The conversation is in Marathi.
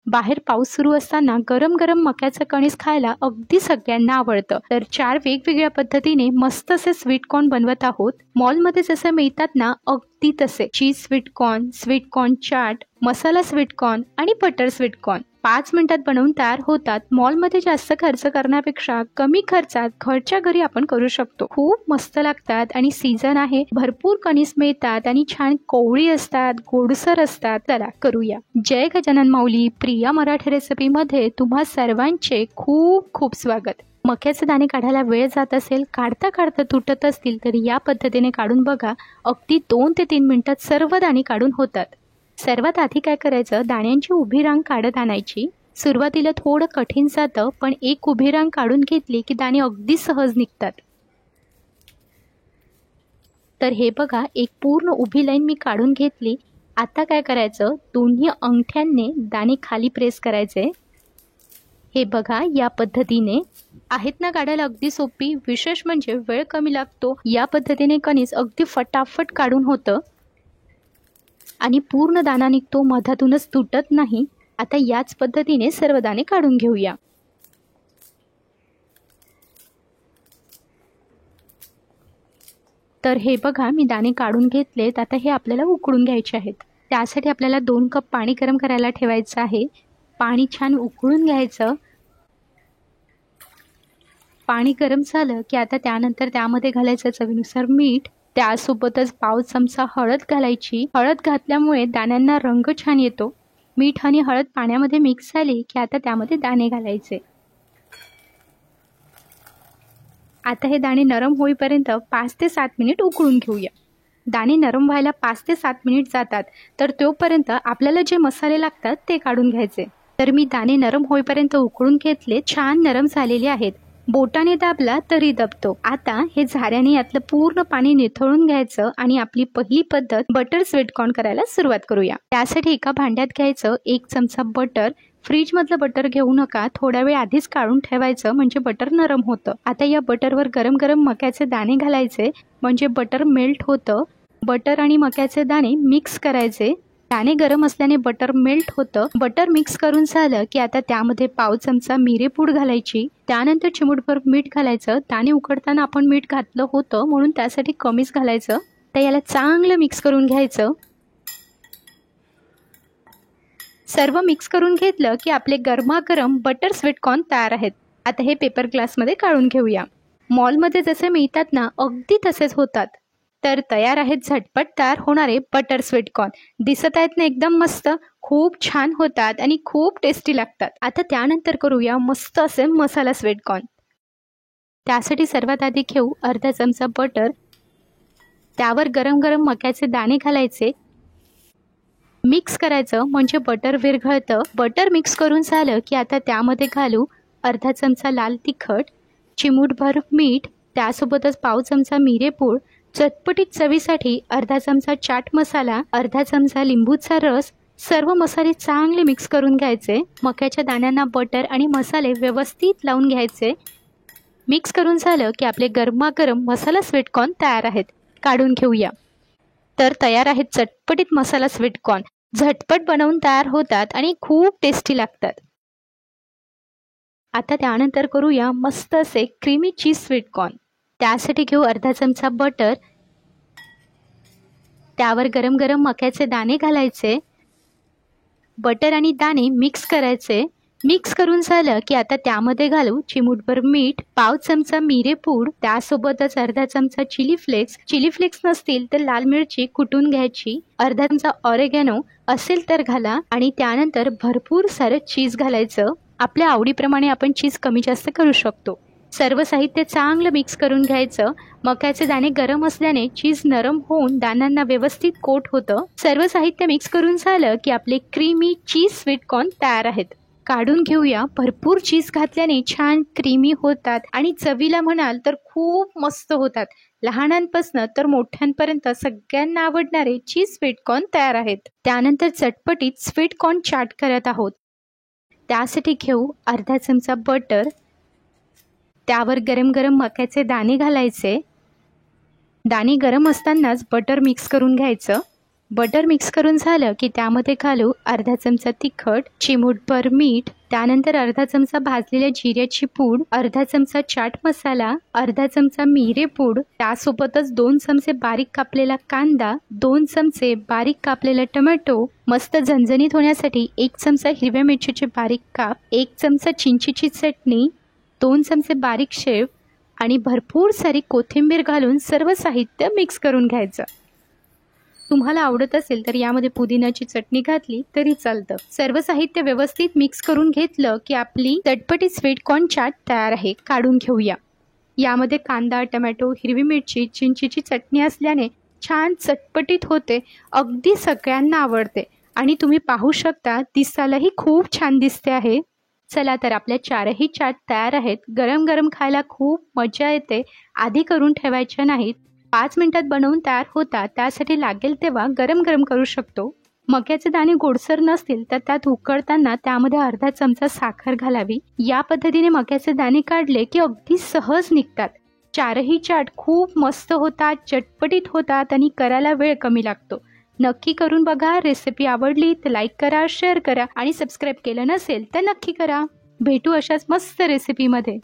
बाहेर पाऊस सुरू असताना गरम गरम मक्याचं कणीस खायला अगदी सगळ्यांना आवडतं। तर 4 वेगवेगळ्या पद्धतीने मस्त असे स्वीट कॉर्न बनवत आहोत। मॉलमध्ये जसे मिळतात ना अगदी तसे चीज स्वीट कॉर्न चाट, मसाला स्वीट कॉर्न आणि बटर स्वीट कॉर्न 5 मिनिटात बनवून तयार होतात। मॉलमध्ये जास्त खर्च करण्यापेक्षा कमी खर्चात घरच्या घरी आपण करू शकतो। खूप मस्त लागतात आणि सीझन आहे, भरपूर कणीस मिळतात आणि छान कोवळी असतात, गोडसर असतात। चला करूया। जय गजानन माऊली प्रिया मराठी रेसिपी मध्ये तुम्हा सर्वांचे खूप खूप स्वागत। मक्याचे दाणे काढायला वेळ जात असेल, काढता काढता तुटत असतील तर या पद्धतीने काढून बघा, अगदी 2 ते 3 मिनिटात सर्व दाणे काढून होतात। सर्वात आधी काय करायचं, दाण्यांची उभी रांग काढत आणायची। सुरुवातीला थोडं कठीण जातं, पण एक उभी रांग काढून घेतली की दाणे अगदी सहज निघतात। तर हे बघा, एक पूर्ण उभी लाईन मी काढून घेतली। आता काय करायचं, दोन्ही अंगठ्यांनी दाणे खाली प्रेस करायचे। हे बघा, या पद्धतीने आहेत ना काढायला अगदी सोपी, विशेष म्हणजे वेळ कमी लागतो। या पद्धतीने कणीस अगदी फटाफट काढून होतं आणि पूर्ण दाणा निघतो, मधातूनच तुटत नाही। आता याच पद्धतीने सर्व दाणे काढून घेऊया। तर हे बघा, मी दाणे काढून घेतलेत। आता हे आपल्याला उकळून घ्यायचे आहेत। त्यासाठी आपल्याला 2 कप पाणी गरम करायला ठेवायचं आहे। पाणी छान उकळून घ्यायचं। पाणी गरम झालं की आता त्यानंतर त्यामध्ये घालायचं चवीनुसार मीठ, त्यासोबतच पाव चमचा हळद घालायची। हळद घातल्यामुळे दाण्यांना रंग छान येतो। मीठ आणि हळद पाण्यामध्ये मिक्स झाली की आता त्यामध्ये दाणे घालायचे। आता हे दाणे नरम होईपर्यंत 5 ते 7 मिनिट उकळून घेऊया। दाणे नरम व्हायला 5 ते 7 मिनिट जातात, तर तोपर्यंत आपल्याला जे मसाले लागतात ते काढून घ्यायचे। तर मी दाणे नरम होईपर्यंत उकळून घेतले, छान नरम झालेले आहेत। बोटाने दाबला तरी दबतो। आता हे झाऱ्याने यातलं पूर्ण पाणी निथळून घ्यायचं आणि आपली पहिली पद्धत बटर स्वीट कॉर्न करायला सुरुवात करूया। त्यासाठी एका भांड्यात घ्यायचं 1 चमचा बटर। फ्रीज मधलं बटर घेऊ नका, थोडा वेळ आधीच काढून ठेवायचं, म्हणजे बटर नरम होतं। आता या बटरवर गरम गरम मक्याचे दाणे घालायचे, म्हणजे बटर मेल्ट होतं। बटर आणि मक्याचे दाणे मिक्स करायचे। दाणे गरम असल्याने बटर मेल्ट होतं। बटर मिक्स करून झालं की आता त्यामध्ये पाव चमचा मिरेपूड घालायची। त्यानंतर चिमूटभर मीठ घालायचं। दाणे उकडताना आपण मीठ घातलं होतं, म्हणून त्यासाठी कमीच घालायचं। तर याला चांगलं मिक्स करून घ्यायचं। सर्व मिक्स करून घेतलं की आपले गरमागरम बटर स्वीट कॉर्न तयार आहेत। आता हे पेपर ग्लासमध्ये काढून घेऊया। मॉलमध्ये जसे मिळतात ना अगदी तसेच होतात। तर तयार आहेत झटपट तयार होणारे बटर स्वीट कॉर्न। दिसत आहेत ना एकदम मस्त, खूप छान होतात आणि खूप टेस्टी लागतात। आता त्यानंतर करूया मस्त असे मसाला स्वीट कॉर्न। त्यासाठी सर्वात आधी घेऊ अर्धा चमचा बटर, त्यावर गरम गरम मक्याचे दाणे घालायचे। मिक्स करायचं, म्हणजे बटर विरघळतं। बटर मिक्स करून झालं की आता त्यामध्ये घालू अर्धा चमचा लाल तिखट, चिमूटभर मीठ, त्यासोबतच पाव चमचा मिरेपूड, चटपटीत चवीसाठी अर्धा चमचा चाट मसाला, अर्धा चमचा लिंबूचा रस। सर्व मसाले चांगले मिक्स करून घ्यायचे। मक्याच्या दाण्यांना बटर आणि मसाले व्यवस्थित लावून घ्यायचे। मिक्स करून झालं की आपले गरमागरम मसाला स्वीट कॉर्न तयार आहेत। काढून घेऊया। तर तयार आहेत चटपटीत मसाला स्वीट कॉर्न। झटपट बनवून तयार होतात आणि खूप टेस्टी लागतात। आता त्यानंतर करूया मस्त असे क्रीमी चीज स्वीट कॉर्न। त्यासाठी घेऊ अर्धा चमचा बटर, त्यावर गरम गरम मक्याचे दाणे घालायचे। बटर आणि दाणे मिक्स करायचे। मिक्स करून झालं की आता त्यामध्ये घालू चिमूटभर मीठ, पाव चमचा मिरेपूड, त्यासोबतच अर्धा चमचा चिली फ्लेक्स। चिली फ्लेक्स नसतील तर लाल मिरची कुटून घ्यायची। अर्धा चमचा ऑरेगॅनो असेल तर घाला आणि त्यानंतर भरपूर सारं चीज घालायचं। आपल्या आवडीप्रमाणे आपण चीज कमी जास्त करू शकतो। सर्व साहित्य चांगलं मिक्स करून घ्यायचं। मक्याचे दाणे गरम असल्याने चीज नरम होऊन दाण्यांना व्यवस्थित कोट होतं। सर्व साहित्य मिक्स करून झालं की आपले क्रीमी चीज स्वीट कॉर्न तयार आहेत। काढून घेऊया। भरपूर चीज घातल्याने छान क्रीमी होतात आणि चवीला म्हणाल तर खूप मस्त होतात। लहानांपासून तर मोठ्यांपर्यंत सगळ्यांना आवडणारे चीज स्वीट कॉर्न तयार आहेत। त्यानंतर चटपटीत स्वीट कॉर्न चाट करत आहोत। त्यासाठी घेऊ अर्धा चमचा बटर, त्यावर गरम गरम मक्याचे दाणे घालायचे। दाणे गरम असतानाच बटर मिक्स करून घ्यायचं। बटर मिक्स करून झालं की त्यामध्ये घालू अर्धा चमचा तिखट, चिमूटभर मीठ, त्यानंतर अर्धा चमचा भाजलेल्या जिऱ्याची पूड, अर्धा चमचा चाट मसाला, अर्धा चमचा मिरे पूड, त्यासोबतच 2 चमचे बारीक कापलेला कांदा, 2 चमचे बारीक कापलेला टोमॅटो, मस्त झणझणीत होण्यासाठी 1 चमचा हिरव्या मिरचीचे बारीक काप, 1 चमचा चिंचेची चटणी, 2 चमचे बारीक शेव आणि भरपूर सारी कोथिंबीर घालून सर्व साहित्य मिक्स करून घ्यायचं. तुम्हाला आवडत असेल तर यामध्ये पुदिन्याची चटणी घातली तरी चालतं. सर्व साहित्य व्यवस्थित मिक्स करून घेतलं की आपली चटपटीत स्वीट कॉर्न चाट तयार आहे. काढून घेऊया. यामध्ये कांदा, टोमॅटो, हिरवी मिरची, चिंचेची चटणी असल्याने छान चटपटीत होते. अगदी सगळ्यांना आवडते आणि तुम्ही पाहू शकता दिसायलाही खूप छान दिसते आहे. चला तर आपल्या चारही चाट तयार आहेत. गरम गरम खायला खूप मजा येते. आधी करून ठेवायच्या नाहीत. 5 मिनिटात बनवून तयार होतात. त्यासाठी लागेल तेव्हा गरम गरम करू शकतो. मक्याचे दाणे गोडसर नसतील तर त्यात उकळताना त्यामध्ये अर्धा चमचा साखर घालावी. या पद्धतीने मक्याचे दाणे काढले की अगदी सहज निघतात. चारही चाट खूप मस्त होतात, चटपटीत होतात आणि करायला वेळ कमी लागतो. नक्की करून बघा. रेसिपी आवडली तर लाईक करा, शेअर करा आणि सबस्क्राईब केलं नसेल तर नक्की करा. भेटू अशाच मस्त रेसिपीमध्ये.